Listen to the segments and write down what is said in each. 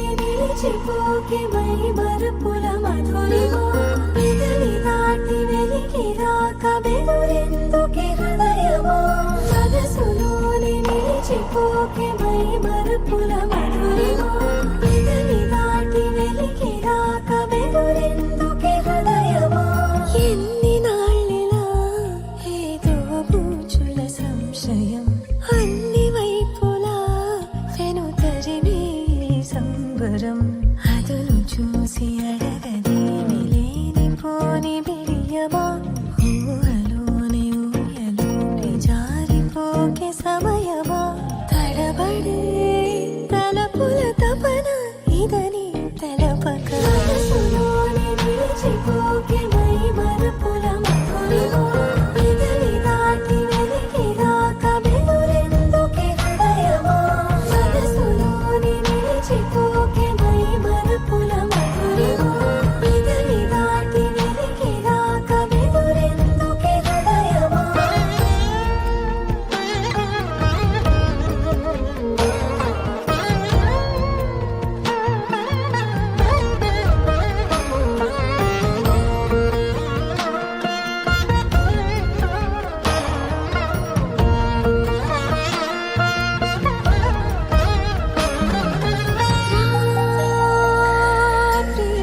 మర్చిపోకే my Marupula మధురిమో పెదవి దాటి వెలికి రాక బెదురెందుకే హృదయమో మనసులోనే నిలిచిపోకే మై మరుపుల మధురిమో పెదవి దాటి వెలికి రాక బెదురెందుకే హృదయమో ఎన్ని నాళ్ళిలా ఏదో బూచుల సంశయం అన్ని వైపులా వెనుతరిమే సంబరం అదును చూసి అడగదేమి లేనిపోని బిడియమా ఊహలోని ఊయలోని జారిపోకే సమయమా తడబడే తలపుల తపన ఇదని తెలపక మనసులోని నిలిచిపోకే మై మరుపుల మధురిమో పెదవి దాటి వెలికి రాక బెదురెందుకే హృదయమో మనసులోని నిలిచిపోకే మై మరుపుల మధురిమో పెదవి దాటి వెలికి రాక బెదురెందుకే హృదయమో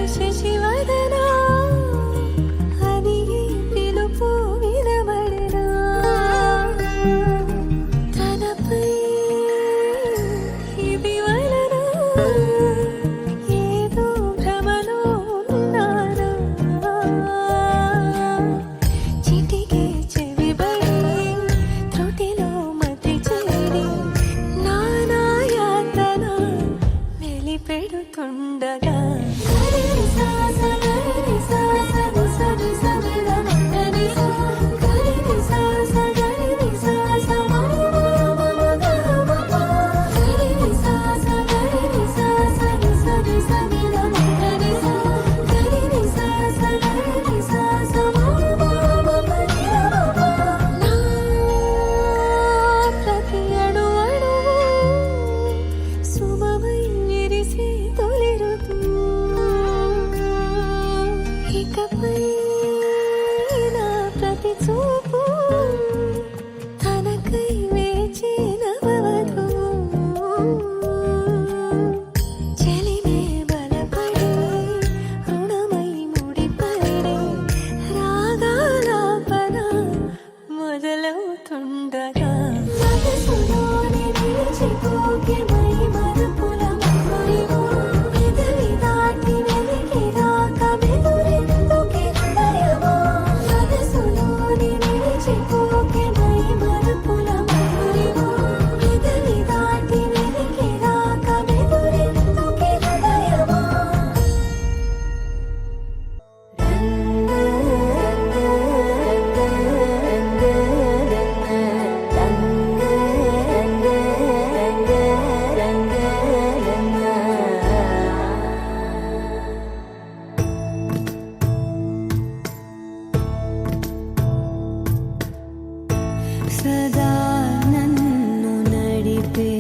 శశివదనా అని పిలుపు వినబడనా తనపై ఇది వలన ఏదో భ్రమలో ఉన్నానా చిటికే చెవిబడి త్రుటిలో మతి చేరి నానా యాతన వెలిపెడుతుండగా ప్రతి అణు అణువు శుభమై విరిసే తొలి ఋతువు ఇకపై నా ప్రతి చూపు తనకై వేచి నవవధువు చెలిమే బలపడి రుణమై ముడిపడి రాగాలాపన మొదలవుతుండగా మనసులోని నిలిచిపోకే మై మరుపుల మధురిమో పెదవి దాటి వెలికి రాక బెదురెందుకే హృదయమో మనసులోని నిలిచిపోకే మై మరుపుల మధురిమో పెదవి దాటి వెలికి రాక బెదురెందుకే హృదయమో సదా నన్ను నడిపే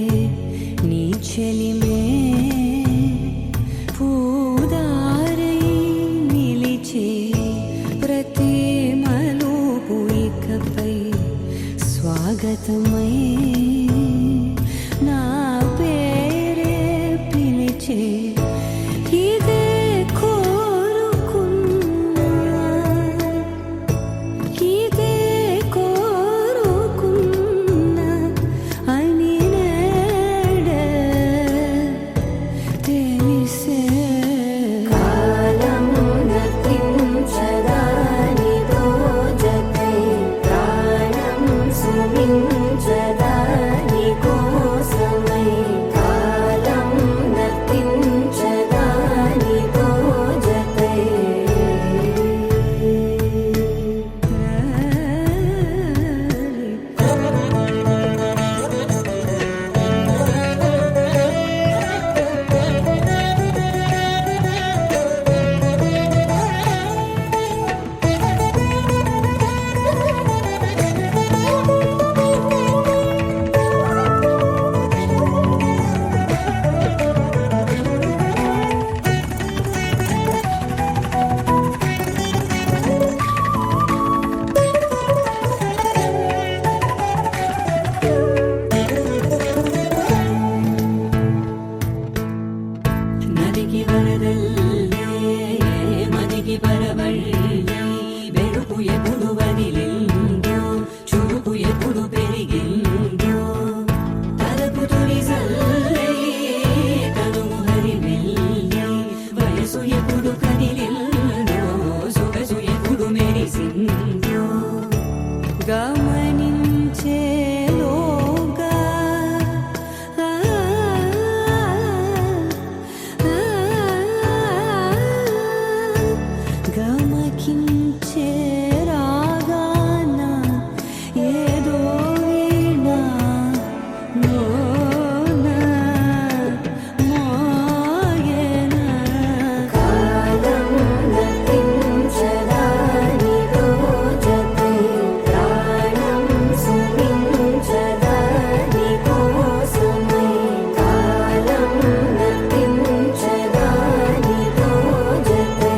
నీ చెలిమే పూదారై నిలిచే ప్రతి మలుపు ఇకపై స్వాగతమై నా పేరే పిలిచే ఇదే కోరుకున్న గమకించే రాగాన ఏదో వీణ మోన మోయన కాలం నటించదానితో జతే ప్రాణం సుమించదాని కోసమై కాలం నటించదానితో జతే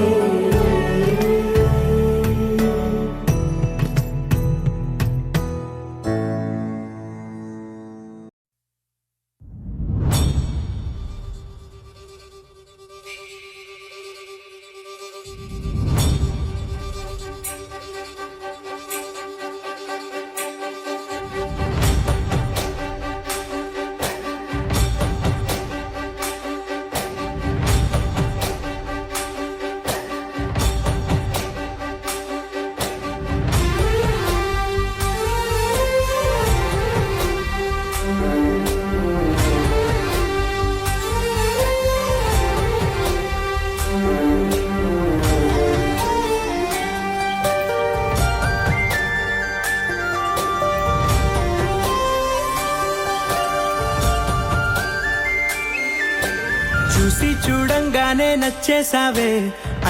చూసి చూడంగానే నచ్చేసావే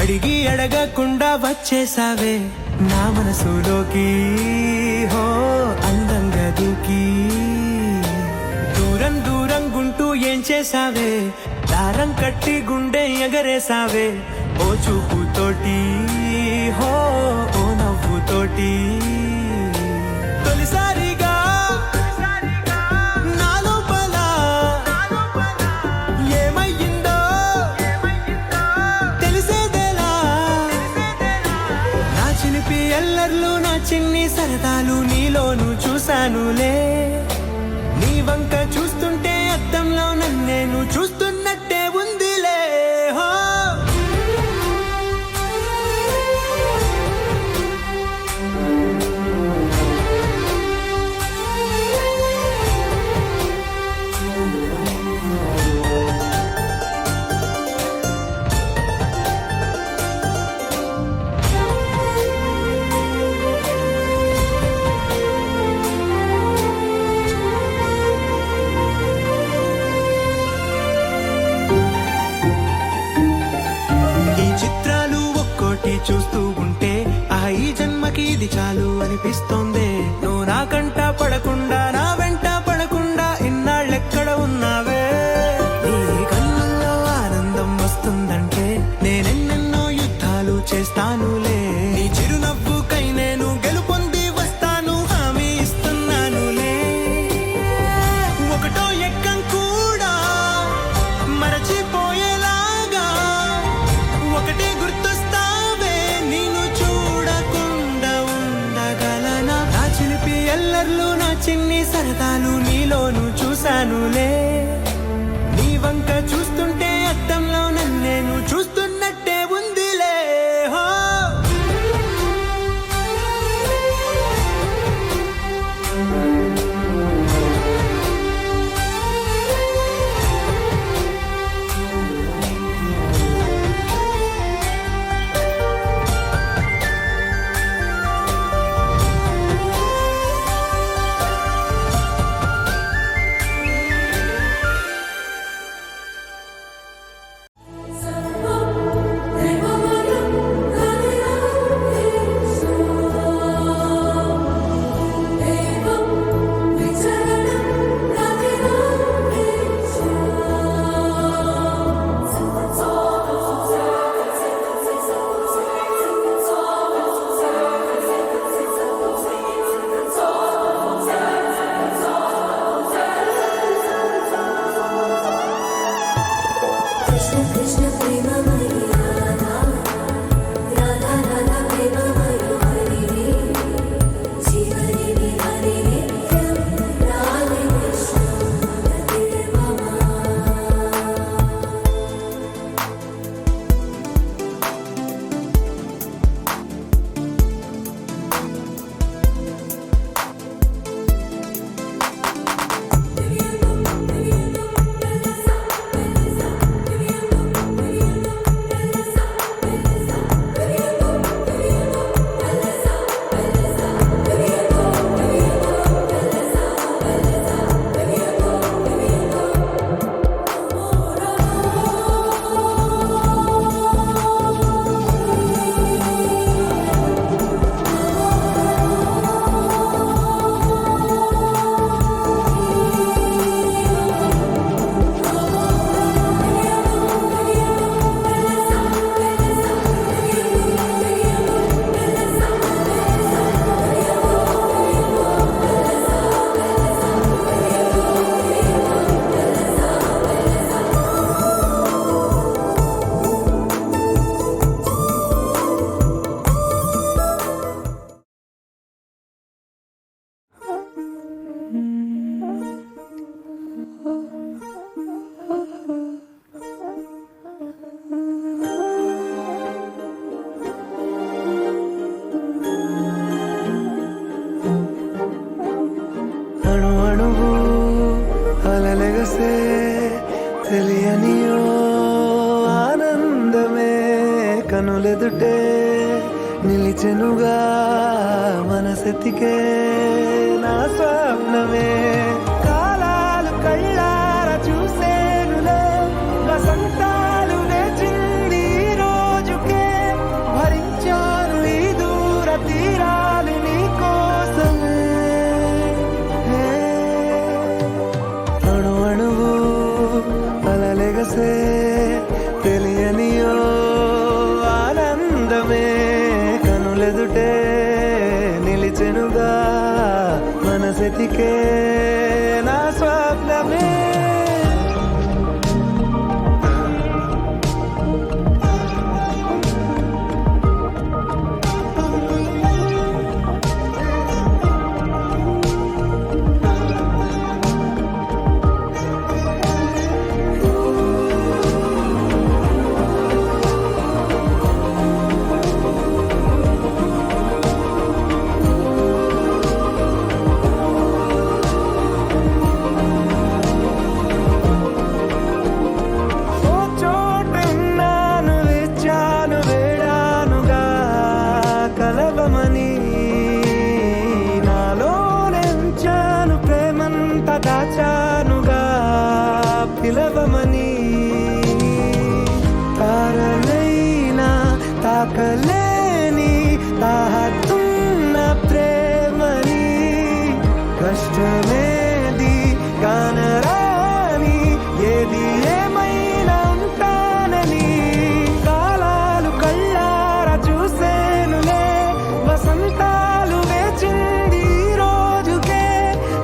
అడిగి అడగకుండా వచ్చేసావే నా మనసులోకి హో అందంగా దూకి దూరం దూరం గుంటూ ఏం చేసావే దారం కట్టి గుండె ఎగరేసావే ఓ చూపుతోటి హో ఓ నవ్వుతోటి తొలిసారిగా నా లోపల ఏమయ్యిందో తెలిసేదేలా నా చిలిపి ఎల్లర్లు నా చిన్ని సరదాలు నీలోను చూశానులే నీ వంక చూస్తుంటే అద్దంలో నన్నేను చూస్తున్నట్టే ఉందిలే హో ఈ చిత్రాలు ఒక్కోటి చూస్తూ ఉంటే ఈ జన్మకి ఇది చాలు అనిపిస్తోంది నువ్వు నా కంట పడకుండా నా వెంట పడకుండా ఇన్నాళ్ళెక్కడ ఉన్నావే నీ కళ్ళల్లో ఆనందం వస్తుందంటే నేనెన్నెన్నో యుద్ధాలు చేస్తానులే నీ చిరునవ్వుకై నేను గెలుపొంది వస్తాను హామీ ఇస్తున్నానులే ఒకటో ఎక్కం కూడా మరచిపోయేలాగా ఒకటే గుర్తొస్తావే నిన్ను చూడకుండా ఉండగలనా నా చిలిపి ఎల్లర్లు నా చిన్ని సరదాలు నీలోను చూశానులే నీ వంక చూస్తుంటే అద్దంలో నన్నేను చూస్తున్నట్టే ఉందిలే హో తెలియని ఓ ఆనందమే కనులెదుటే నిలిచెనుగా మనసెతికే నా స్వప్నమే కాలాలు కళ్ళారా చూసేనులే వసంతాలు వేచింది ఈ రోజుకే భరించాను ఈ దూర తీరాలు నీ కోసమే అణు అణువు అలలెగసే తెలియని ఓ ఆనందమే కనులెదుటే నిలిచెనుగా మనసెతికే నా స్వప్నమే ఓ చోటున్నాను వేచాను వేడానుగా కలవమని నాలో నెంచాను ప్రేమంత దాచానుగా పిలవమని తారలైనా తాకలేని తాహతున్న ప్రేమని కష్టమేది కానరాని ఏది ఏమైనా ఉంటానని కాలాలు కళ్ళారా చూసేనులే వసంతాలు వేచింది ఈ రోజుకే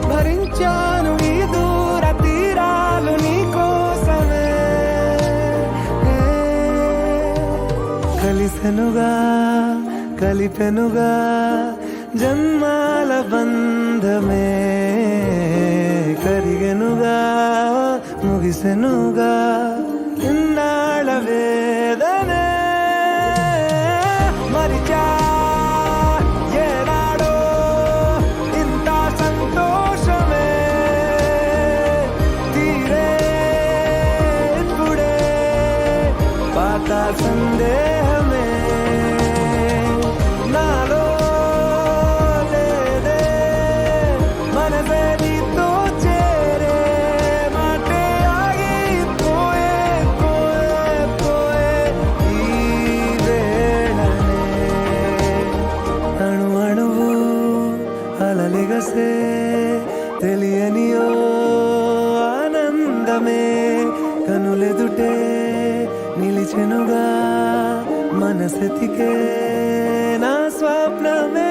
భరించాను ఈ దూర తీరాలు నీ కోసమే కలిసెనుగా కలిపెనుగా జన్మాల బంధమే కరిగెనుగా ముగిసెనుగా ఇన్నాళ్ళ వేదనే మరిచా ఏనాడో ఇంత సంతోషమే తీరే ఇప్పుడే పాత సందేహమే నాలో లేదే మనసే నీతో చేరే మాటే ఆగిపోయే పోయే పోయే ఈ వేళనే అణు అణువు అలలిగసే తెలియని ఓ ఆనందమే కనులెదుటే నిలిచెనుగా మనసెతికే నా స్వప్నమే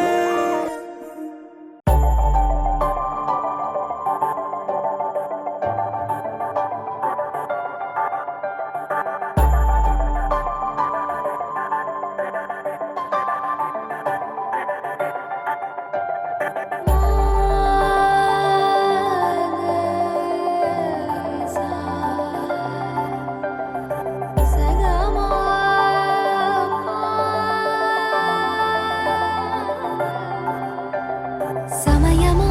సమయమా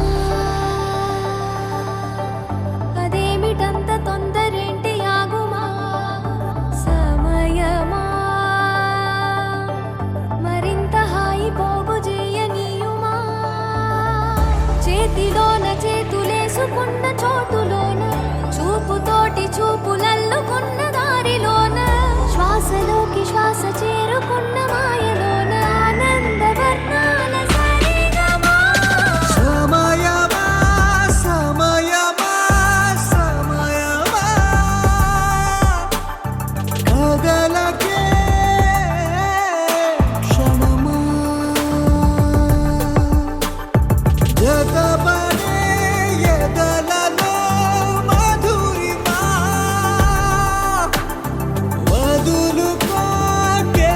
అదేమిటంత తొందరేంటి ఆగుమా సమయమా మరింత హాయి పోగు చేయనీయుమా చేతిలోన చేతులేసుకున్న చోటులోన చూపుతోటి చూపులల్లుకున్న దారిలోన శ్వాసలోకి శ్వాస చేరుకున్న మాయలోన ఆనంద వర్ణాల సరిగమా సమయమా సమయమా సమయమా కదలకే క్షణమా జతపడే ఎదలలో మధురిమా వదులుకోకే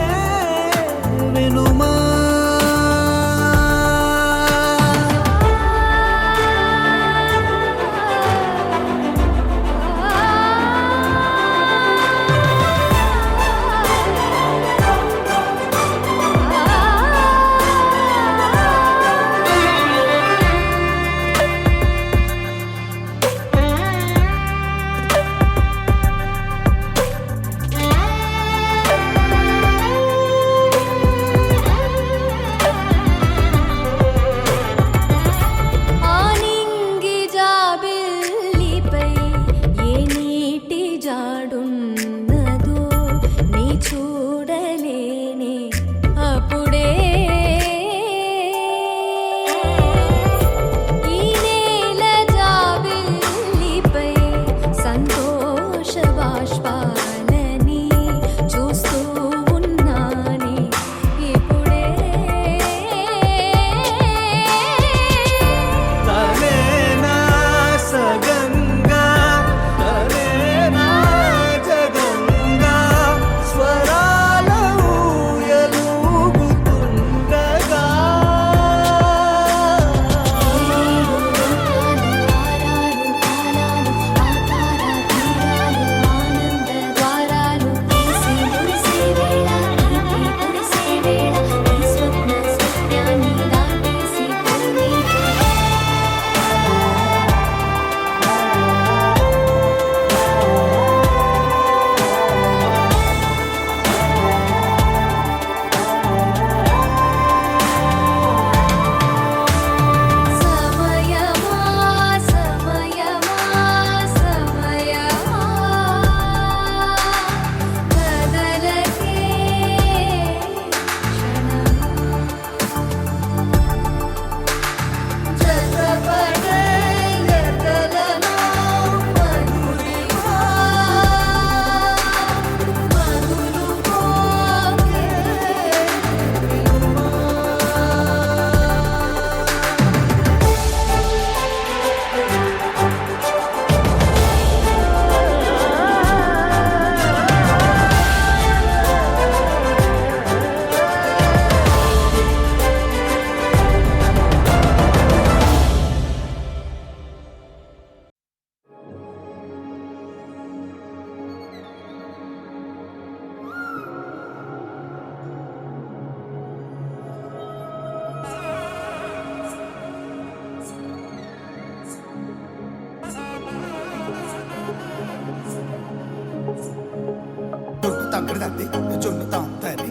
తక్కడి తద్ది జొన్ను తాంతది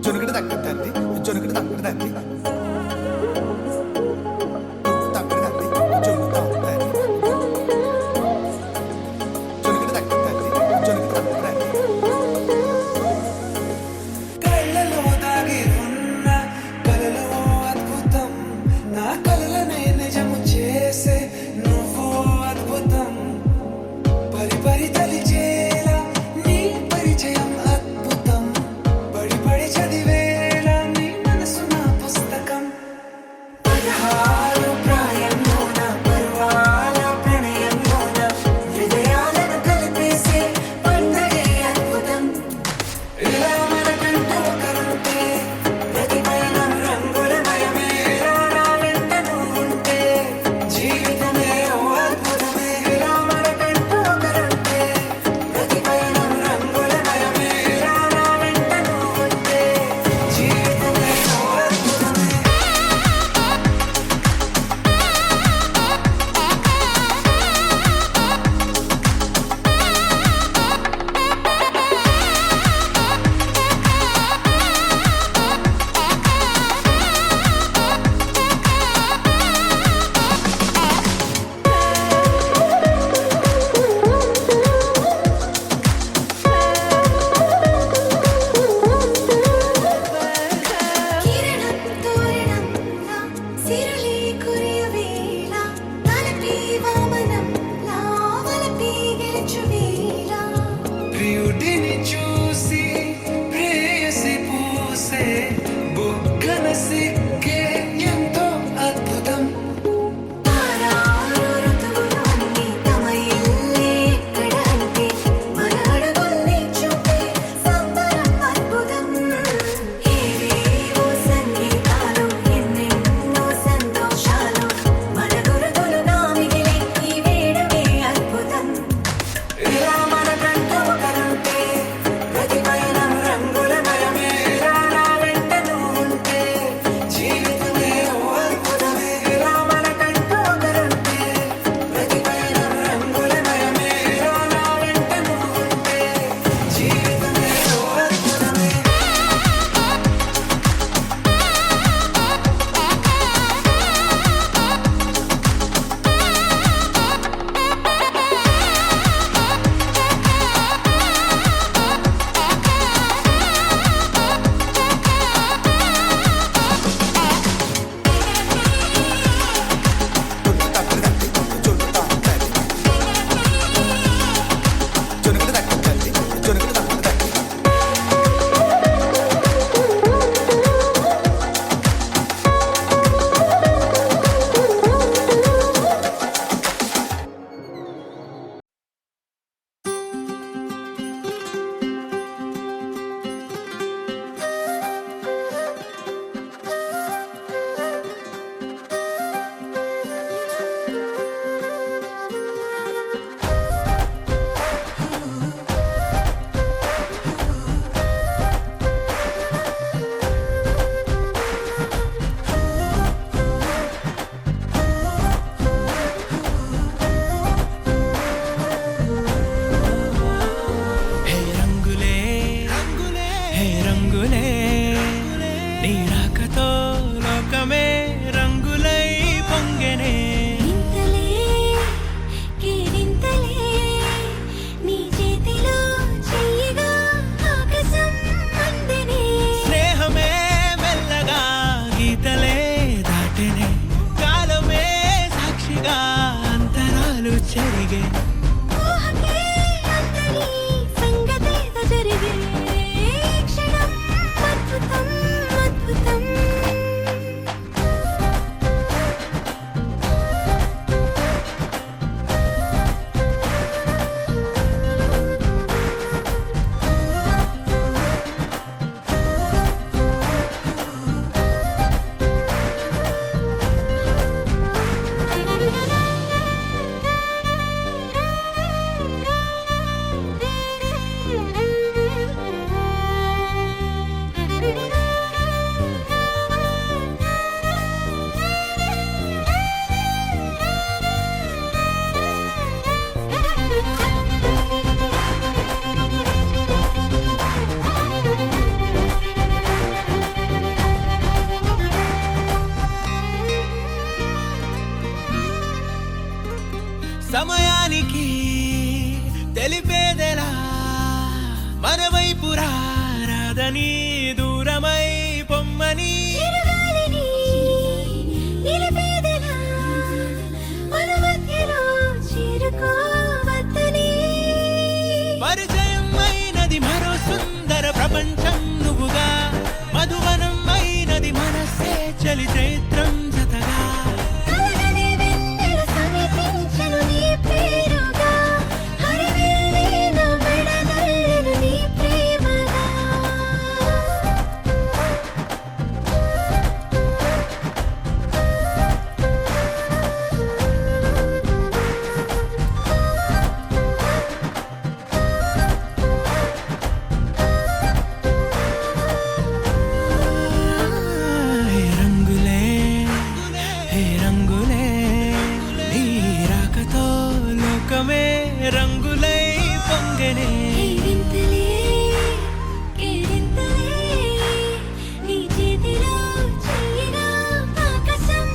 జొనుకడి తక్కడి తద్ది జొనుకడి తక్కడి తద్ది తక్కడి తద్ది జొన్ను తాంతది జొనుకడి తక్కడి తద్ది జొనుకడి తక్కడి తద్ది కళ్ళలో దాగి ఉన్న కలలో అద్భుతం నా కలలనే నిజము చేసే నువ్వు అద్భుతం పరి పరి తలిచేలా నీ పరిచయం అద్భుతం పడి పడి చదివేలా నీ మనసు నా పుస్తకం 16 ప్రాయంలోన పర్వాల ప్రణయంలోన హృదయాలను కలిపేసే పండగే అద్భుతం ఇలా మనకంటూ ఒకరుంటే ప్రతిపైన రంగులమయమే ఇలా నా వెంట నువ్వుంటే జీవితమే ఓ అద్భుతమే ఇలా మనకంటూ ఒకరుంటే ప్రతిపైన రంగులమయమే ఇలా నా వెంట నువ్వుంటే జీవితమే ఓ అద్భుతమే కిరణం తోరణంలా సిరులే కురియవేళ తలపి వామనంలా వలపి గెలుచువేళ ప్రియుడిని చూసి ప్రేయసి పూసే బుగ్గన సిగ్గే ఎంతో అద్భుతం తారారు ఋతువులోని తమ ఇల్లే ఎక్కడ అంటే మన అడుగుల్ని చూపే సంబరం అద్భుతం ఏవేవో సంగీతాలు ఎన్నెన్నో సంతోషాలు మన గురుతులుగా మిగిలే ఈ వేడుకే అద్భుతం ఇలా మనకంటూ ఒకరుంటే ప్రతిపైన రంగులమయమే ఇలా నా వెంట నువ్వుంటే జీవితమే ఓ అద్భుతమే ఇలా మనకంటూ ఒకరుంటే ప్రతిపైన రంగులమయమే ఇలా నా వెంట నువ్వుంటే జీవితమే ఓ అద్భుతమే జొన్ను తక్కడి తద్ది జొన్ను తాంతది జొనుకడి తక్కడి తద్ది జొనుకడి తక్కడి తద్ది హే రంగులే హే రంగులే నీ రాకతో లోకమే రంగులై పొంగెనే ఇంతలే కేరింతలే నీ చేతిలో చెయ్యగా ఆకాశం అందెనే స్నేహమే మెల్లగా గీతలే దాటెనే కాలమే సాక్షిగా అంతరాలు చెరిగే ఊహకే అందని సంగతేదో జరిగే క్షణం అద్భుతం అద్భుతం కానీ దూరమై పొమ్మని చిరుగాలిని నిలిపేదెలా మన మధ్యలో చేరుకోవద్దని పరిచయం అయినది మరో సుందర ప్రపంచం నువ్వుగా మధువనం అయినది మనసే చలి చైత్రం జతగా కలగని వెన్నెల సమీపించను నీ పేరుగా హరివెల్లి నా మెడనల్లను నీ ప్రేమగా హే రంగులే హే రంగులే నీ రాకతో లోకమే రంగులై పొంగనే వింతలే కేరింతలే నీ చేతిలో చెయ్యగా ఆకాశం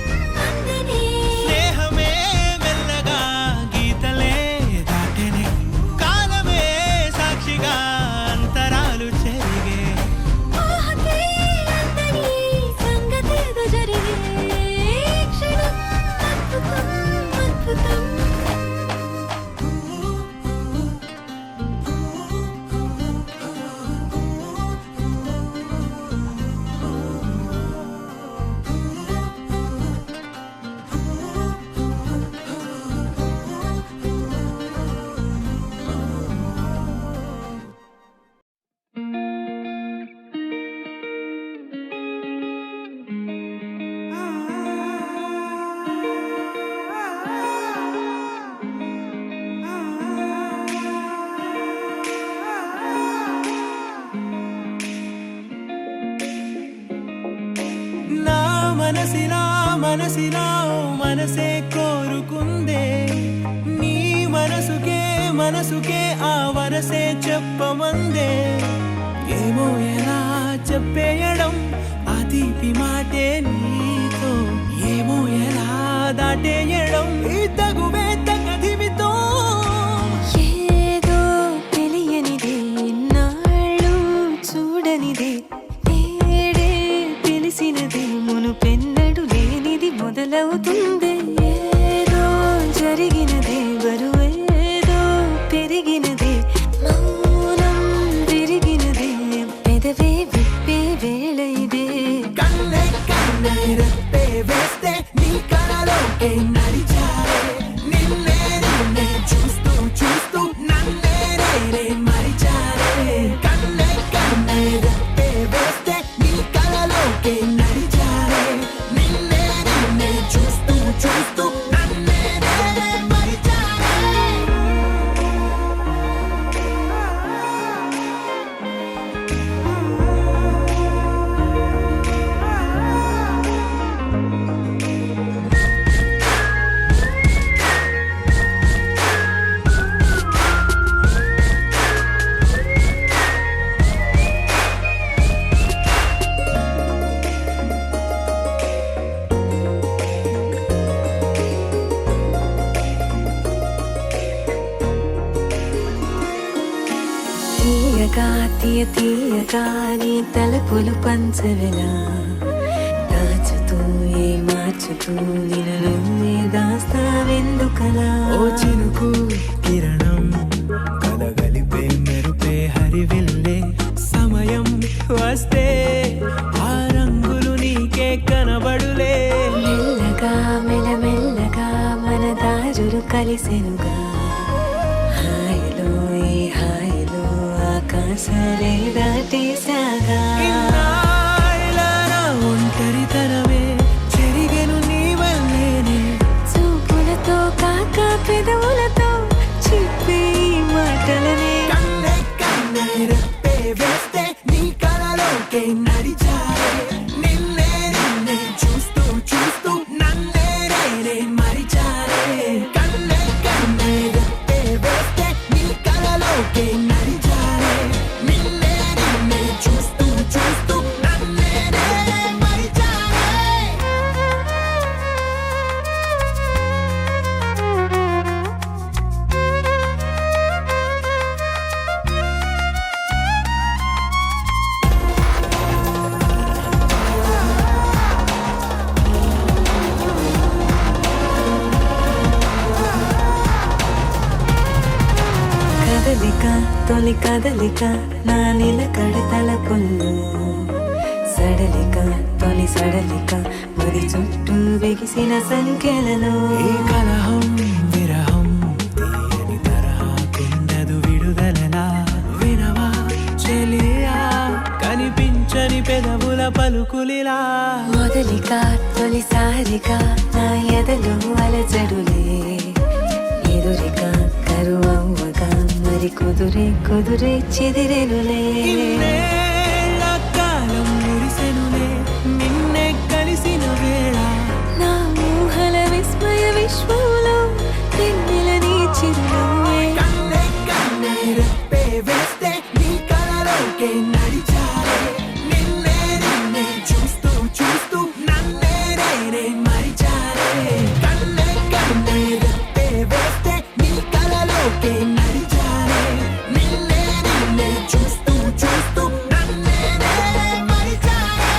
అందనే స్నేహమే మెల్లగా గీతలే దాటెనే కాలమే సాక్షిగా అంతరాలు చెరిగే ఊహకే అందని సంగతేదో జరిగే క్షణం అద్భుతం అద్భుతం నా మనసిలా మనసే కోరుకుందే నీ మనసుకే ఆ వరసే చెప్పమందే ఏమో ఎలా చెప్పేయడం ఆ తీపి మాటే నీతో ఏమో ఎలా దాటేయడం ఈ తగువే తగదివితో ఏదో తెలియనిదే నాళ్ళు చూడనిదే తేడే తెలిసినదే మునుపెన్నడు లేనిది మొదలవుతుంది ఏదో జరిగినదే బరువేదో పెరిగినదే మౌనం విరిగినదే పెదవే విప్పే వేళ ఇదే కన్నే రెప్పే వేస్తే నీ కళలోకే నడిచారే నిన్నే చూస్తూ నన్నే మరిచారే కన్నే రెప్పే వేస్తే నీ కళలోకే నడిచారే నిన్నే చూస్తూ నన్నే మరిచారే తీయగా నీ తలపులు పంచవెలా దాచుతూ మార్చుతూ నిన్ను నువ్వే దాస్తావెందుకలా ఓ చినుకు కిరణం కలగలిపే మెరుపే హరివిల్లే సమయం వస్తే ఆ రంగులు నీకే కనబడులే మెల్లగా మెల్లమెల్లగా మన దారులు కలిసెనుగా హాయిలో ఈ హాయిలో ఆకాశాలే దాటేసాగా ఇన్నాళ్ళ నా ఒంటరితనమే చెరిగెను నీ వల్లేనే చూపులతో కాక పెదవులతో చెప్పే ఈ మాటలనే కన్నే రెప్పే వేస్తే నీ కళలోకే నడిచారే నిన్నే చూస్తూ నన్నే మరిచారే కన్నే రెప్పే వేస్తే నీ కళలోకే నడిచారే నిన్నే చూస్తూ నన్నే మరిచారే తొలి కదలిక నా నిలకడ తలపుల్లో సడలిక తొలి సడలిక మరి చుట్టూ బిగిసిన సంఖ్యలలో ఈ కలహం విరహం తీయని తరహాకుండదు విడుదలలా వినవా చెలియా కనిపించని పెదవుల పలుకులిలా మొదలిక తొలిసారిగా నా ఎదలో అలజడులే ఎదురిక కరువవ్వగా మరి కుదురే కుదురే చెదిరెనులే ఇన్నేళ్ల కాలం మురిసెనులే నిన్నే కలిసిన వేళ నా ఊహల విస్మయ విశ్వంలో వెన్నెల నీ చిరునవ్వే కన్నే కన్నే రెప్పే వేస్తే నీ కలలోకే నడిచారే నిన్నే నిన్నే చూస్తూ చూస్తూ నన్నే నేనే మరిచారే కన్నే కన్నే రెప్పే వేస్తే నీ కలలోకే నడిచారే నిన్నే నిన్నే చూస్తూ చూస్తూ నన్నే నేనే మరిచారే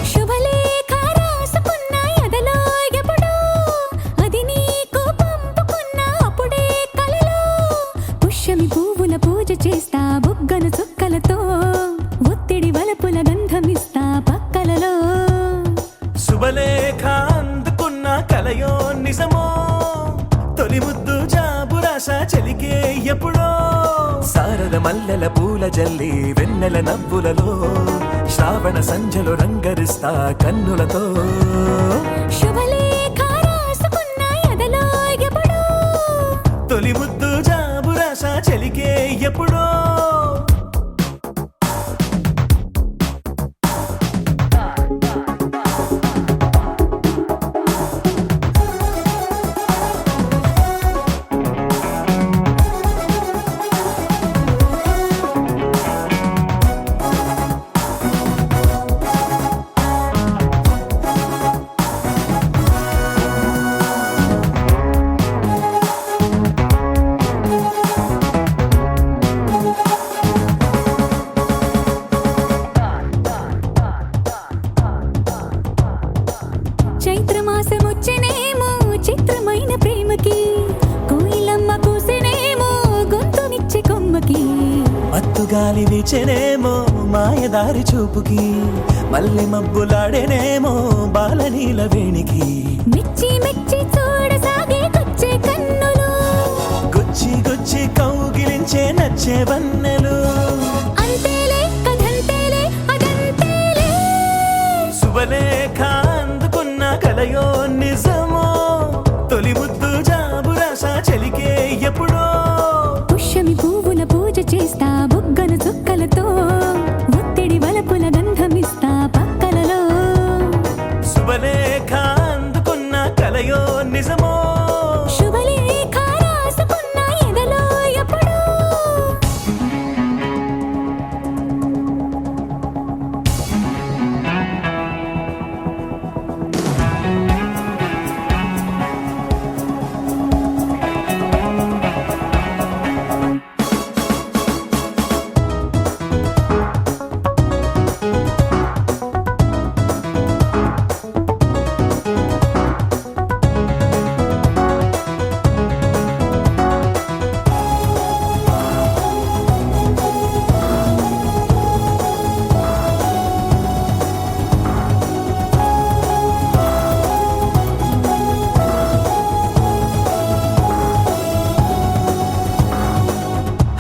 శుభలేఖ రాసుకున్న ఎదలో ఎప్పుడో అది నీకు పంపుకున్న అప్పుడే కలలో పుష్యమి పువ్వుల పూజ చేస్తా బుగ్గను చుక్కలతో ఒత్తిడి వలపుల గంధమిస్తా పక్కలలో శుభలేఖ అందుకున్న కలయో నిజమో తొలి ముద్దు జాబురాశ చెలికే ఎప్పుడో సారద మల్లెల పూల జల్లి వెన్నెల నవ్వులలో శ్రావణ సంధ్యలో రంగరిస్తా కన్నులతో శుభలేఖ రాసుకున్న ఎదలో ఎప్పుడో తొలి ముద్దు జాబురాశ చెలికే ఎప్పుడో చైత్రమాసమొచ్చెనేమో చిత్రమైన ప్రేమకి కోయిలమ్మ కూసెనేమో గొంతునిచ్చే కొమ్మకి మత్తు గాలి వీచెనేమో మాయదారి చూపుకి మల్లె మబ్బులాడేనేమో బాలనీల వేణికి మెచ్చి మెచ్చి చూడసాగే కొచ్చే కన్నులు గుచ్చి గుచ్చి కౌగిలించే నచ్చే వన్నెలు అంతేలే కథంతేలే అదంతేలే శుభలేఖ అందుకున్న కలయో నిజమో తొలి ముద్దు జాబురాశ చెలికే ఎప్పుడో పుష్యమి పువ్వుల పూజ చేస్తా బుగ్గను చుక్కలతో ఒత్తిడి వలపుల గంధమిస్తా పక్కలలో శుభలేఖ అందుకున్న కలయో నిజమో శుభలేఖ రాసుకున్న ఎదలో ఎప్పుడో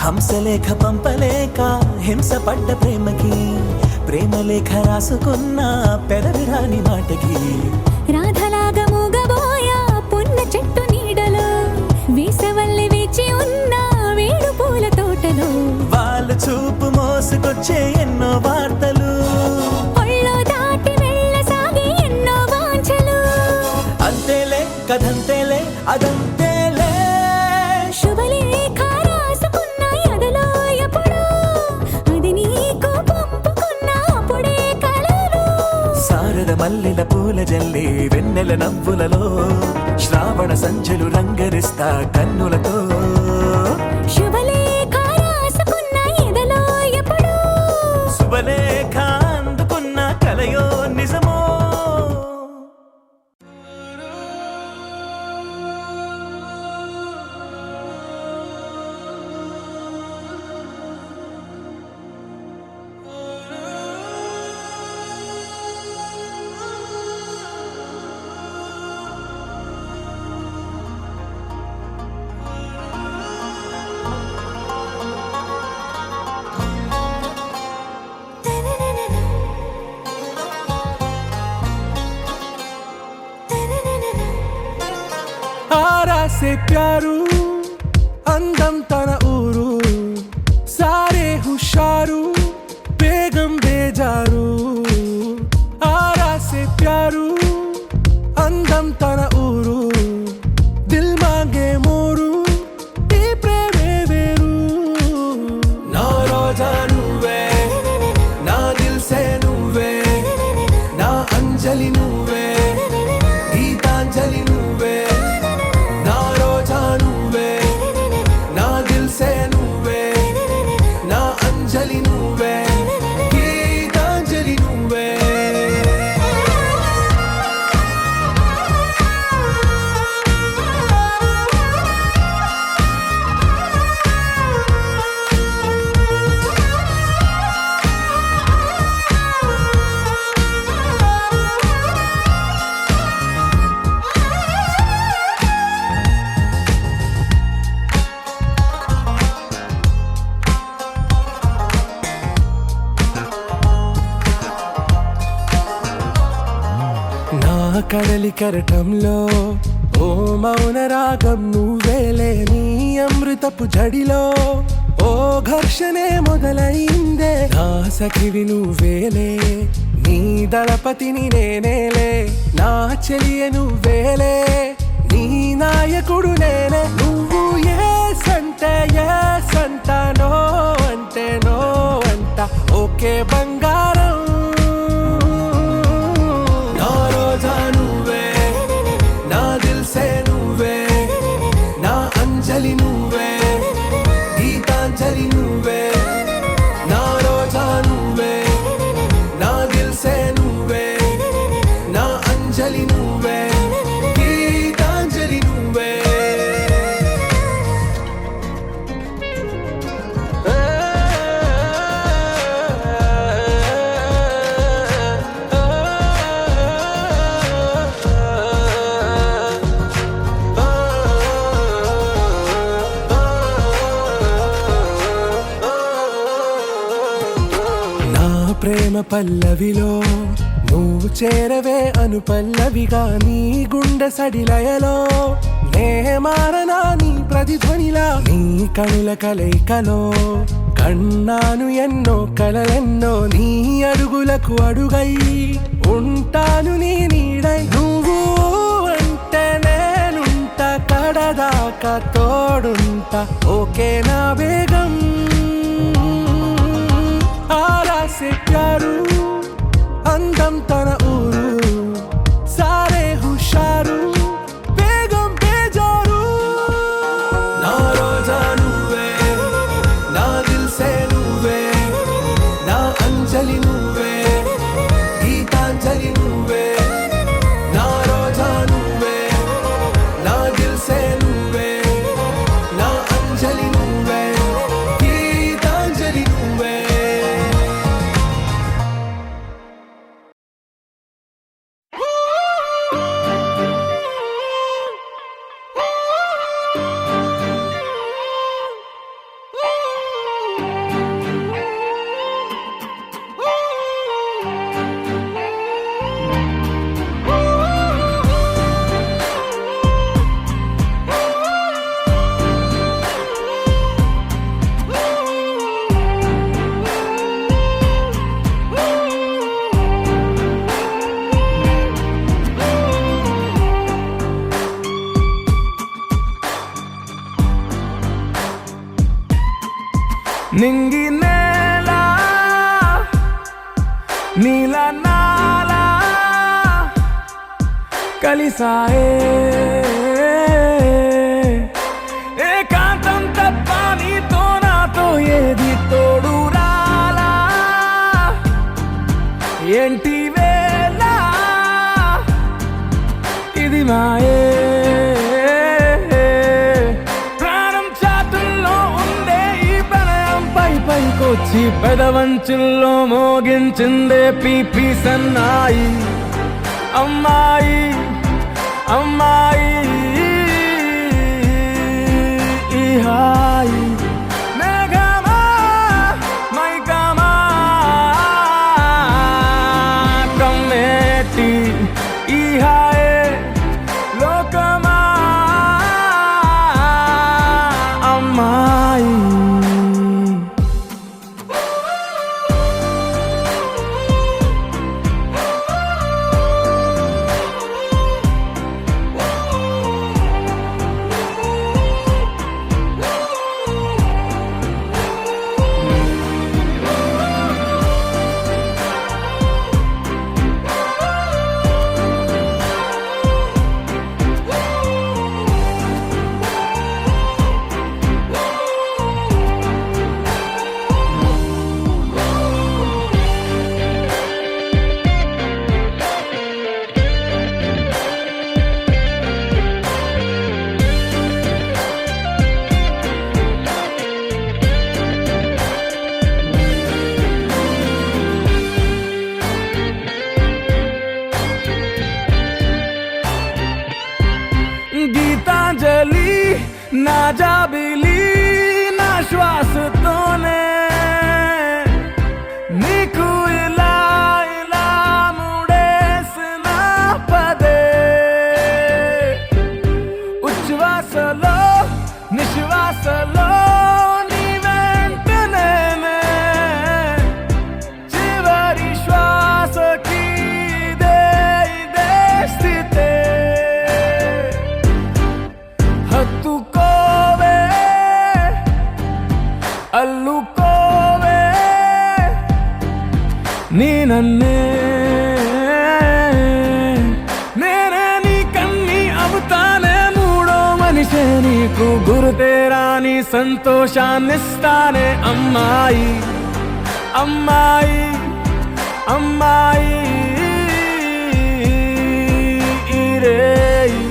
హంసలేఖ పంపలేక హింస పడ్డ ప్రేమకి ప్రేమలేఖ రాసుకున్న పెదవిరాని మాటకి రాధలాగా మూగబోయా పున్న చెట్టు నీడలో వేసవల్లి వేచి ఉన్న వేడు పూల తోటలో వాళ్ళు చూపు మోసుకొచ్చే ఎన్నో వార్తలు ఒళ్ళో దాటి వెళ్ళసాగి ఎన్నో వాంఛలు మల్లెల పూల జల్లి వెన్నెల నవ్వులలో శ్రావణ సంచెలు రంగరిస్తా కన్నులతో శుభలేఖ రాసుకున్న ఎదలో ఎప్పుడూ శుభలేఖ అందుకున్న కలయో నిజమో. से प्यारू అందం తన ఊరు సారే హుషారు బేగం బేజారు ఆరా సే ప్యారు అందం తన ఊరు దిల్ మాంగే మోరు ఈ ప్రేమే వేరు నా రోజా నువ్వే నా దిల్ సే నువ్వే నా అంజలి నువ్వే గీతాంజలి నువ్వే కడలి కరటంలో ఓ మౌన రాగం నువ్వేలే నీ అమృతపు జడిలో ఓ ఘర్షణే మొదలైందే నా సఖివి నువ్వేలే నీ దళపతిని నేనేలే నా చెలియ నువ్వేలే నీ నాయకుడు నేనే నువ్వు ఏ సంట నో అంటే నో అంట ఓకే బంగారం అంజలి నువ్వే గీతాంజలి నువ్వే నా రోజా నువ్వే నా దిల్ సే నువ్వే నా అంజలి నువ్వే గీతాంజలి నువ్వే ప్రేమ పల్లవిలో నువ్వు చేరవే అను పల్లవిగా నీ గుండె సడిలయలో నే మారనా నీ ప్రతిధ్వనిలా నీ కనుల కలయికలో కన్నాను ఎన్నో కలలెన్నో నీ అడుగులకు అడుగై ఉంటాను నీ నీడై నువ్వు అంటే నేనుంట కడదాకా తోడుంట ఓకే నా వేగం ఆరా సే ప్యారు అందం తన ఊరు సారే హుషారు బేగం బేజారు నా రోజా నువ్వే నా దిల్ సే నువ్వే నా అంజలి నువ్వే గీతాంజలి నువ్వే నా రోజా నువ్వే నా దిల్ సే నువ్వే నా అంజలి నువ్వే గీతాంజలి నువ్వే నింగి నేల నీల నాల కలిసాయే ఏకాంతం తప్ప నీతో నాతో ఏది తోడు రాలా ఏంటి వేళ ఇది మాయే ప్రాణం చాతుల్లో ఉండే ఈ ప్రణయం పైకొచ్చి పెదవంచుల్లో మోగించిందే పీపీ సన్నాయి అమ్మాయి అమ్మాయి ఈ హాయి మేఘమా మైకమా కమ్మేటి ఈ హాయే లోకమా అమ్మాయి గీతాంజలి నా జాబిలి నా శ్వాసతోనే నీకు ఇలా ఇలా ముడేసిన పదే ఉచ్ఛ్వాసలో నిశ్వాసలో నీ వెంటనే చివరి శ్వాసకి ఇదే స్థితే హత్తుకోవే అల్లుకోవే నీ నన్నే నేనే నీ కన్ని అవుతానే మూడో మనిషే నీకు గురుతేరాని సంతోషాన్నిస్తానే అమ్మాయి అమ్మాయి అమ్మాయి ఈ రేయి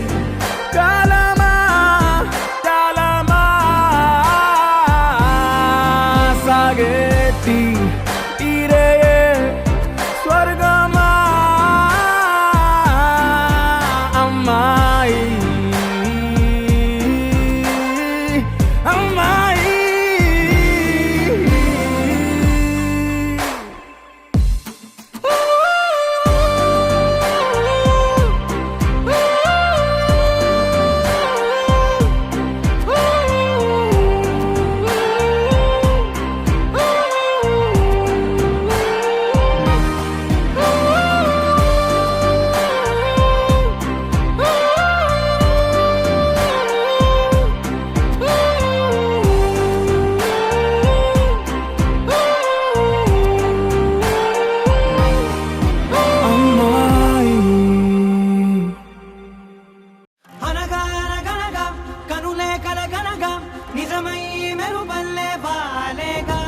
కాలమా కాలమా సాగేటి ఈ రేయే స్వర్గమా అమ్మాయి అమ్మాయి అనగా అనగనగా కనులే కలగనగా నిజమై మెరుపల్లే బాలేగా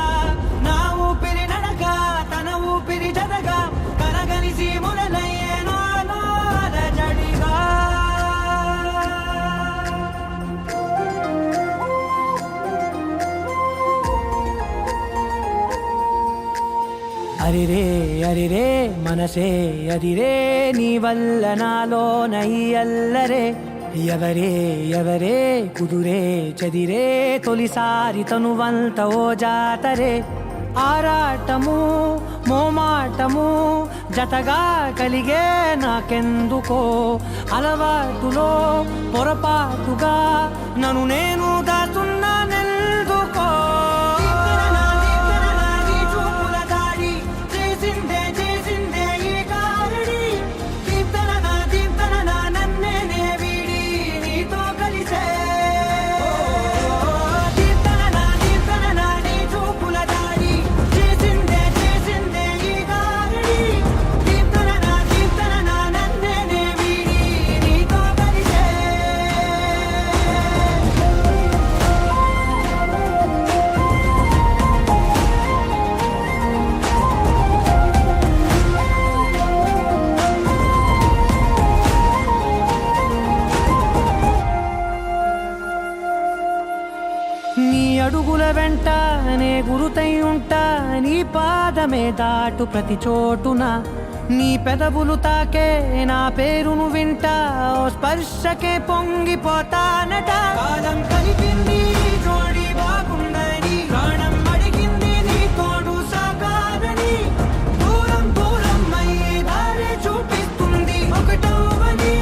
నా ఊపిరి నడక తన ఊపిరి జదగా కనగలిసి మురలయ్యే నాలో అలజడిగా అరిరే అరిరే మనసే అదిరే నీ వల్ల నాలో నయ్యల్లరే ఎవరే ఎవరే కుదురే చదిరే తొలిసారి తనువంత ఓ జాతరే ఆరాటము మోమాటము జతగా కలిగే నాకెందుకో అలవాటులో పొరపాటుగా నన్ను నేను దాచున్నానెందుకో అడుగుల వెంట నే గురుతై ఉంటా, నీ పాదమే దాటు ప్రతి చోటున, నీ పెదవులు తాకే నా పేరును వింటా, ఓ స్పర్శకే పొంగిపోతానట. కాలం కలిపింది జోడి బాగుందని, ప్రాణం అడిగింది నీ తోడు సాగాలని, దూరం దూరం అయ్యే దారి చూపిస్తుంది ఒకటవని.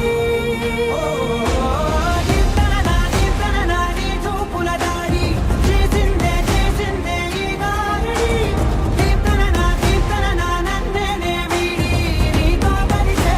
నీ చూపుల దారి చేసిందే చేసిందే ఈ దారిని, దీప్తన నన్నే వీడి నీతో కలిసే.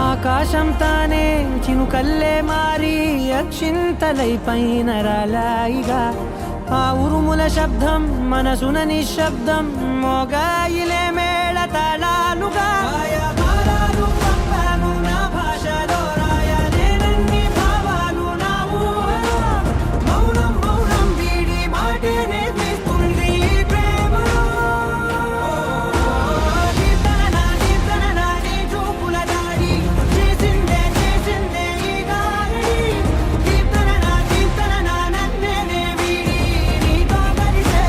ఆకాశం తానే చినుకల్లే మారి అక్షింతలై పైన రాలాయిగా, ఆ ఉరుముల శబ్దం మనసున నిశ్శబ్దం మోగాయిలే మేళ తాళాలుగా. భారాలు పంపాను నా భాషలో రాయలేనన్ని భావాలు నా ఊహలో, మౌనం మౌనం వీడి మాటే నేర్పిస్తుంది ప్రేమలో. దీప్తన నీ చూపుల దారి చేసిందే చేసిందే ఈ దారిని, దీప్తన నన్నే వీడి నీతో కలిసే.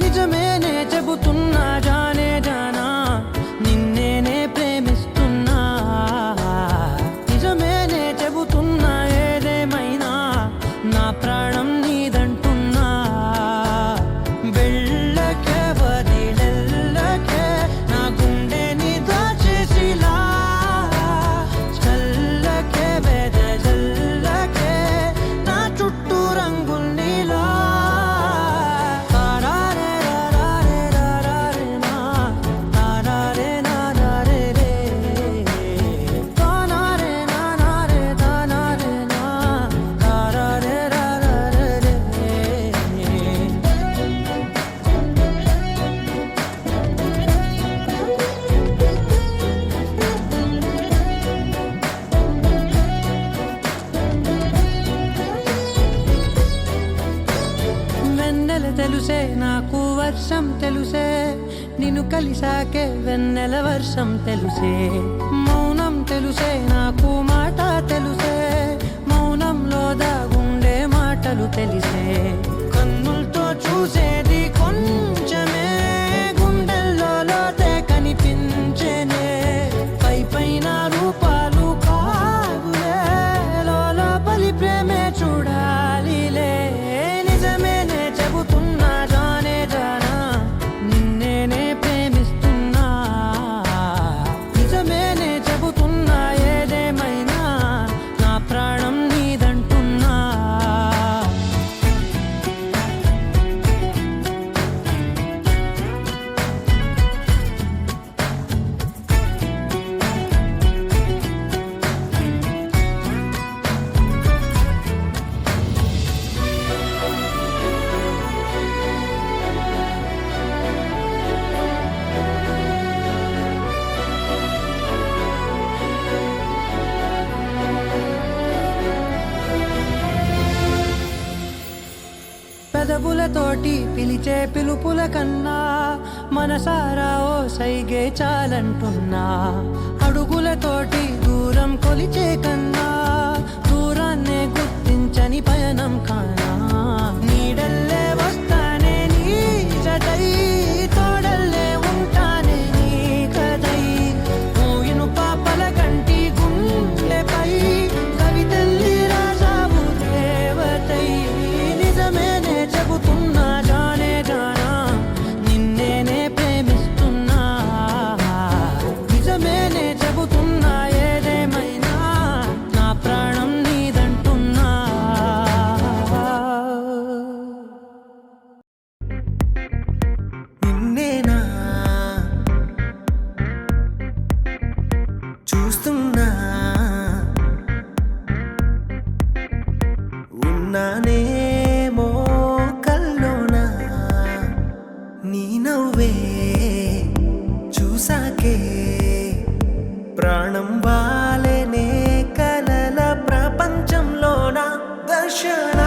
నిజమేనే చెబుతున్నా జానే జానా, నిన్నేనే ప్రేమిస్తున్నా. నిజమేనే చెబుతున్నా ఏదేమైనా నా ప్రాణం నీదంటున్నా. వెళ్ళకే వదిలెళ్ళకే నా గుండెని దాచేసిలా, చల్లకే వెదజల్లకే నా చుట్టూ రంగుల్నిలా. వెన్నెల తెలుసే నాకు వర్షం తెలుసే, నిన్ను కలిసాకే వెన్నెల వర్షం తెలుసే. మౌనం తెలుసే నాకు మాట తెలుసే, మౌనంలో దాగుండే మాటలు తెలిసే. కన్నులతో చూసేది కొంచెమే, గుండెల్లో లోతే కనిపించేనే. పై పైన రూపాలు కాదులే, లోపలి ప్రేమే చూడాలిలే. నిజమేనే చెబుతున్నా జానే జానా, నిన్నేనే ప్రేమిస్తున్నా. నిజమేనే చెబుతున్నా ఏదేమైనా నా ప్రాణం నీదంటున్నా. పెదవులతోటి పిలిచే పిలుపుల కన్నా మనసారా ఓ సైగే చాలంటున్నా అడుగులతోటి దూరం కొలిచే కన్నా దూరాన్నే గుర్తించని పయనం కానా నీడల్లే వస్తానే నీ జతై తోడల్లే ఉంటానే నీ కదై మోయిను పాపల కంటి గుండెపై కవితల్లి రాజావు దేవతై నిజమేనే చెబుతున్నా జానే జానా నిన్నేనే ప్రేమిస్తున్నా నిజమేనే చెబుతున్నా ఏదేమైనా నా ప్రాణం నీదంటున్నా నిన్నేనా చూస్తున్నా ఉన్నానేమో కల్లోనా నీ నవ్వే చూసాకే ప్రాణం వాలేనే కలల ప్రపంచంలోన దర్శన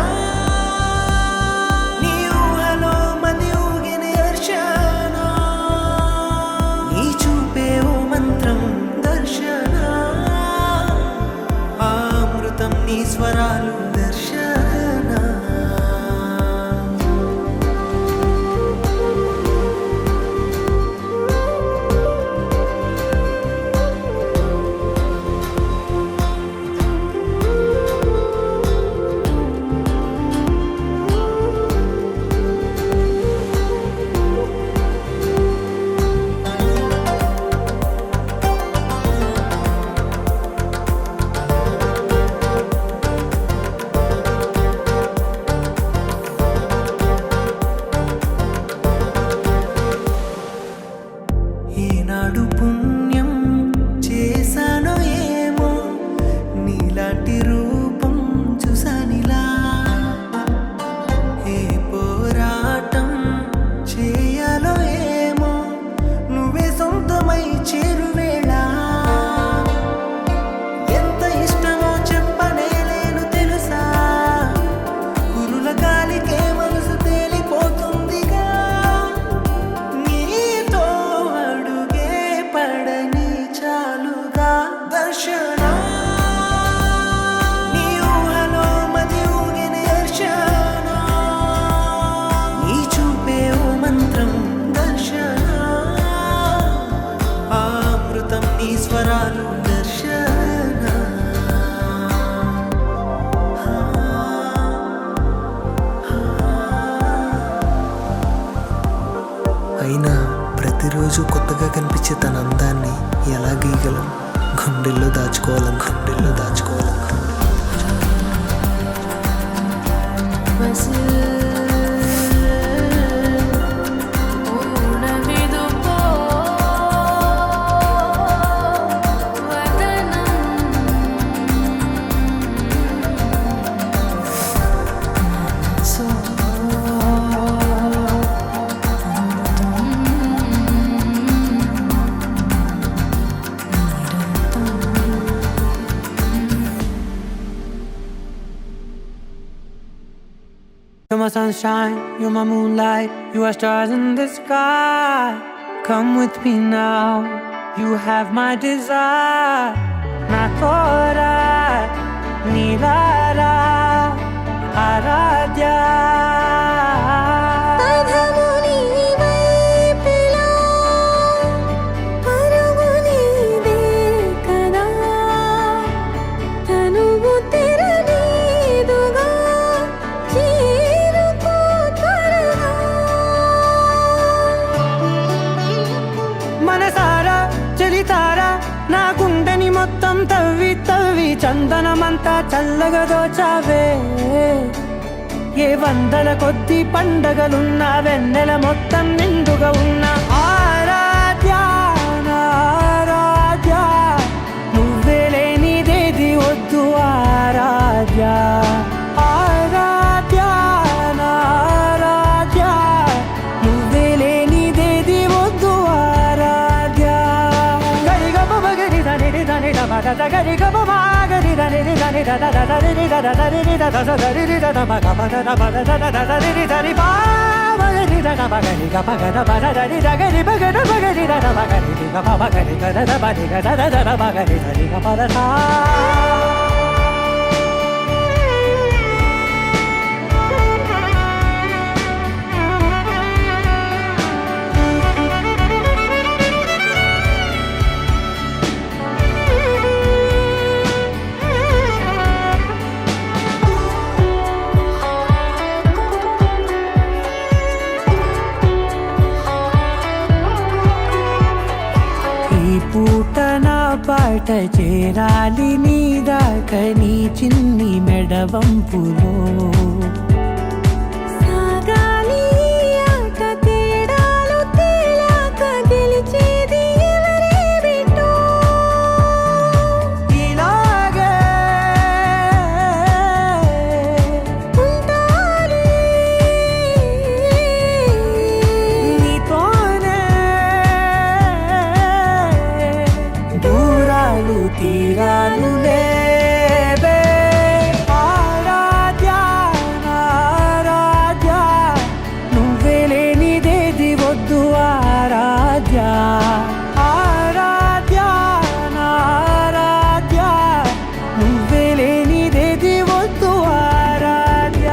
నీ ఊహలో మది ఊగిన దర్శన నీ చూపే ఓ మంత్రం దర్శన అమృతం నీ స్వరాలు దర్శన ఏనాడు పుణ్యం చేశానో ఏమో నీలాంటి రూపం చూసానిలా ఏ పోరాటం చేయాలో ఏమో నువ్వే సొంతమై చేరువేళ ఎంత ఇష్టమో చెప్పనేలేను తెలుసా కురుల గాలికే మనసు తేలిపోతుందిగా నీతో అడుగే పడని చాలుగా దర్శన నీ ఊహలో మది ఊగిన దర్శన నీ చూపే ఓ మంత్రం దర్శన అమృతం నీ స్వరాలు దర్శన అయినా ప్రతిరోజు కొత్తగా కనిపించే తన అందాన్ని ఎలా గీయగలం గుండెల్లో దాచుకోవాలం You're my sunshine, you're my moonlight, you are stars in the sky. Come with me now, you have my desire. Na tora, nilara, aradya. అధము నీవైపులా పరుగు నీదే కదా తనువు తెరనీదుగా చేరుకో త్వరగా మనసారా చలితారా నా గుండెని మొత్తం తవ్వి తవ్వి చందనమంతా చల్లగా దోచావే ఏ వందల కొద్ది పండగలున్నా వెన్నెల మొత్తం నిండుగా ఉన్న ఆరాధ్య నా ఆరాధ్య నువ్వే లేనిదేది వద్దు ఆరాధ్య ఆరాధ్య నా ఆరాధ్య నువ్వే లేనిదేది వద్దు ఆరాధ్య గరిగ బగరి దని దని డబ పూట నా పాట చేరాలి నీ దాకా నీ చిన్ని మెడవంపులో సాగాలి ఆట తేడాలు తేలాక గెలిచేది ఎవరే బిడ్డో ఇలాగే ఉంటాలి నీతోనే దూరాలు తీరాలు లేవే ఆరాధ్య ఆరాధ్య నువ్వే లేనిదేది వద్దు ఆరాధ్య ఆరాధ్య ఆరాధ్య నువ్వే లేనిదేది వద్దు ఆరాధ్య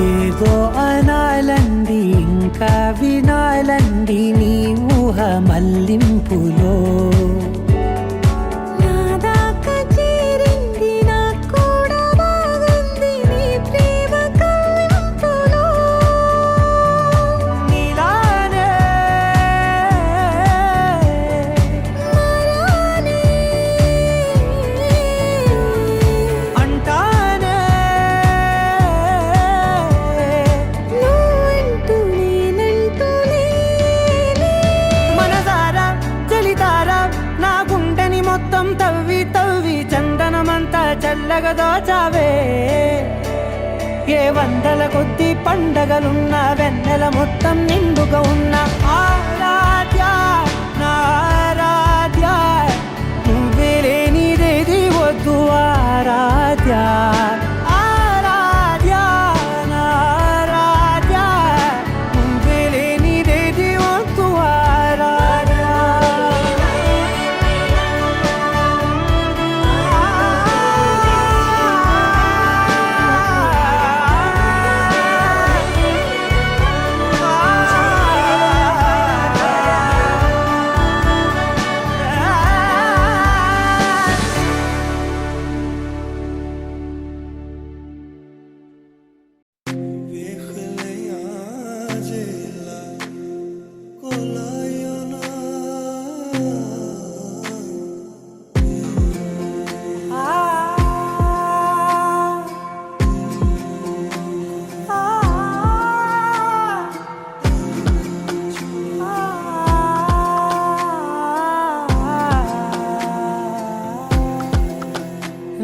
ఏదో అనాలండి ఇంకా వినాలండి నీ ఊహ మల్లింపులో నా దాకా చేరింది నాకు కూడా బాగుంది నీ ప్రేమ కవ్వింపులో నీలానే మరానే అంటానే నువ్వంటూ నేనంటూ లేనే మనసారా చలితారా నా గుండెని మొత్తం తవ్వి తవ్వి చందనమంతా చల్లగా దోచావే ఏ వందల కొద్ది పండగలున్న వెన్నెల మొత్తం నిండుగా ఉన్న ఆరాధ్య నా ఆరాధ్య నువ్వే లేనిదేది వద్దు ఆరాధ్య ఆరాధ్య నా ఆరాధ్య నువ్వే లేనిదేది వద్దు ఆరాధ్య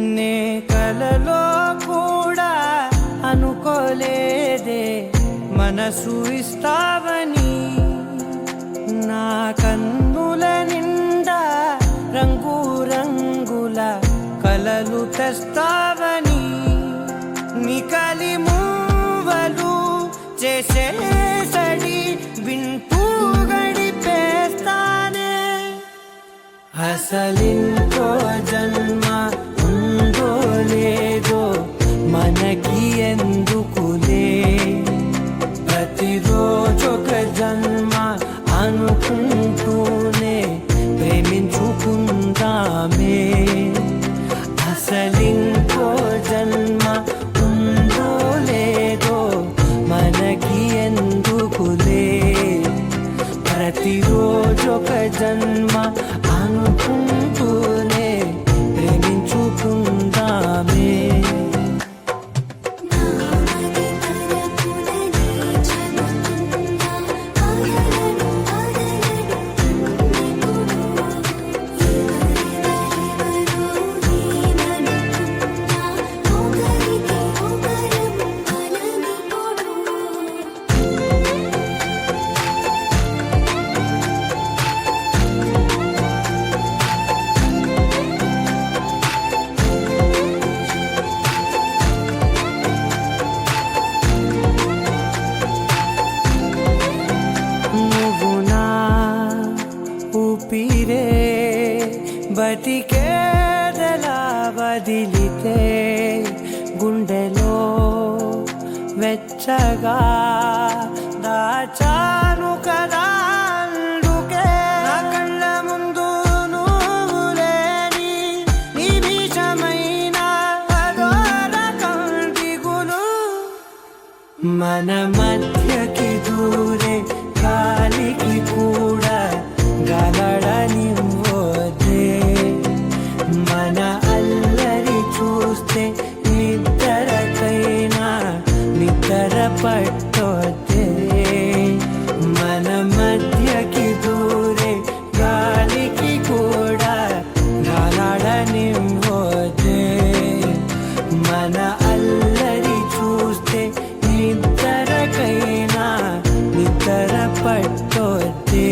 నే కలలో కూడా అనుకోలేదే మనసు ఇస్తావని నా కన్నుల నిండా రంగు రంగుల కలలు తెస్తావని నికలి మూవలు చేసేసడి వింటూ గడిపేస్తానే అసలింకో జన్మ ఉందో లేదో మనకి ఎందుకులే ప్రతిరోజొక జన్మ అనుకుంటూనే ప్రేమించుకుందామే అసలింకో జన్మ ఉందో లేదో మనకి ఎందుకులే ప్రతిరోజొక జన్మ అనుకుంటూనే ప్రేమించుకుందామే బతికేదెలా వదిలితే గుండెలో వెచ్చగా దాచాను కదా అందుకే నా కళ్ళ ముందు నువ్వు లేని నిమిషమైన అదోర కంటిగులు మన మధ్యకి దూరే గాలికి కూడా గలడనివ్వదే మన అల్లరి చూస్తే నిద్రకైనా నిద్ర పట్టొద్దే మన మధ్యకి దూరే గాలికి కూడా గలడనివ్వదే మన అల్లరి చూస్తే నిద్రకైనా నిద్ర పట్టొద్దే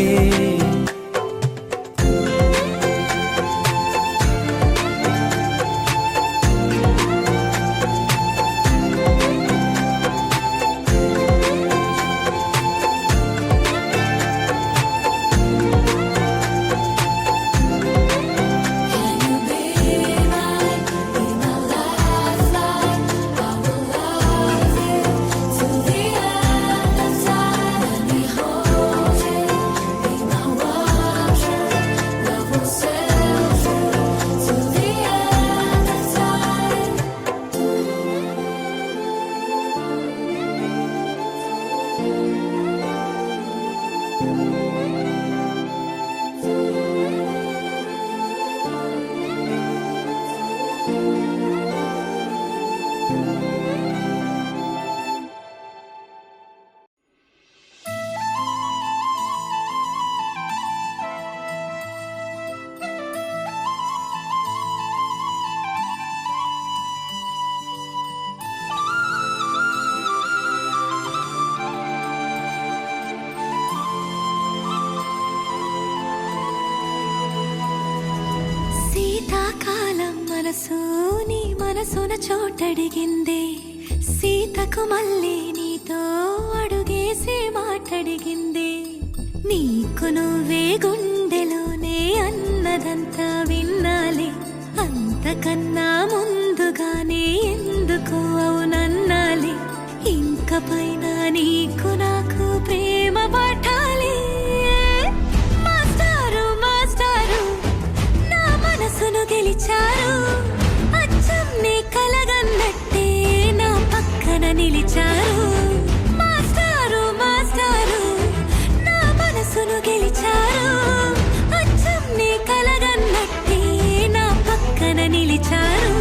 శీతాకాలం మనసు నీ మనసున చోటడిగిందే సీతకు మళ్ళీ నీతో అడుగేసి మాటడిగిందే నీకు నువ్వే గుండెలోనే అన్నదంతా విన్నాలే అంతకన్నా ముందుగానే ఎందుకు అవునన్నాలే ఇంక పైన నీకు నాకు ప్రేమ పాఠాలే మాస్టారు మాస్టారు నా మనసును గెలిచారు అచ్చం నీ కలగన్నట్టే నా పక్కన నిలిచారు మాస్టారు మాస్టారు నా మనసును గెలిచారు అచ్చం నీ కలగన్నట్టే నా పక్కన నిలిచారు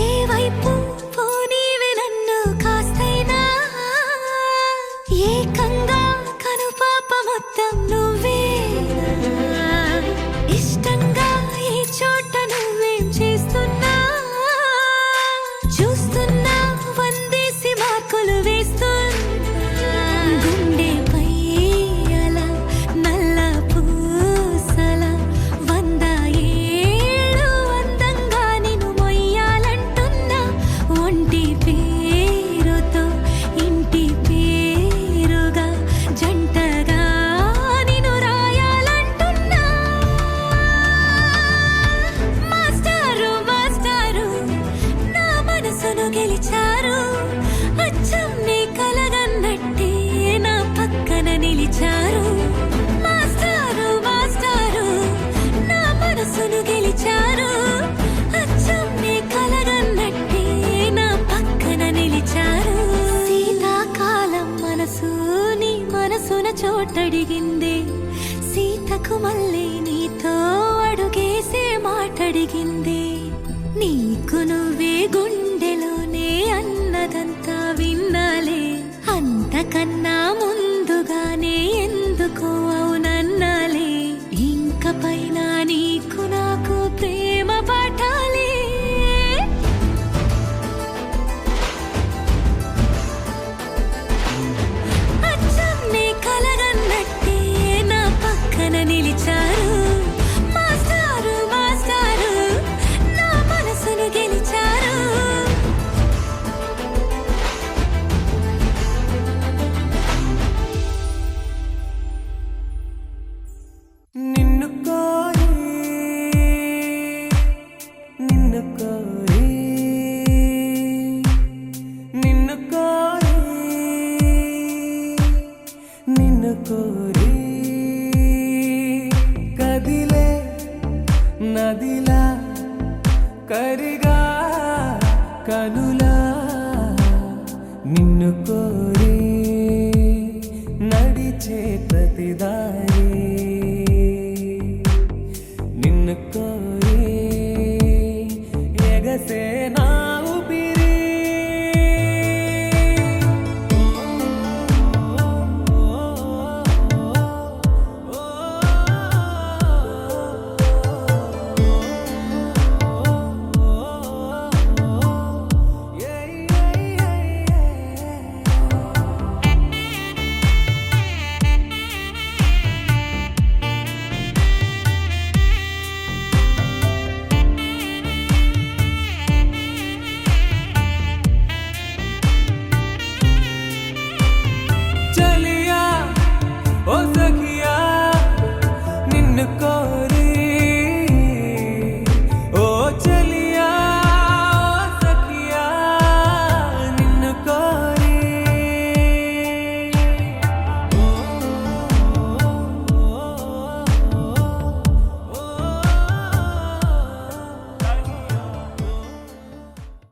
ఏ వైపు పోనీవే నన్ను కాస్తైనా ఏకంగా కనుపాప మొత్తం నువ్వే ఇష్టంగా ఈ చోట నువ్వేం చేస్తున్నా చూస్తున్నా వందేసి మార్కులు వేస్తున్నా గుండెపై అలా నల్ల పూసల 100 ఏళ్ళు అందంగా నిన్ను మొయ్యాలంటున్నా తనకన్నా ముందుగానే ఎందుకు అవునన్నాలే ఇంక పైన నీకు నాకు ప్రేమ పాఠాలే అచ్చం నీ కలగన్నట్టే నా పక్కన నిలిచారు మాస్టారు మాస్టారు నా మనసును గెలిచారు నిన్ను కోరి నిన్ను కోరి నిన్ను కోరి నిన్ను కోరి కదిలే నదిలా కరిగా కనులా నిన్ను కోరి నడిచే ప్రతిదారి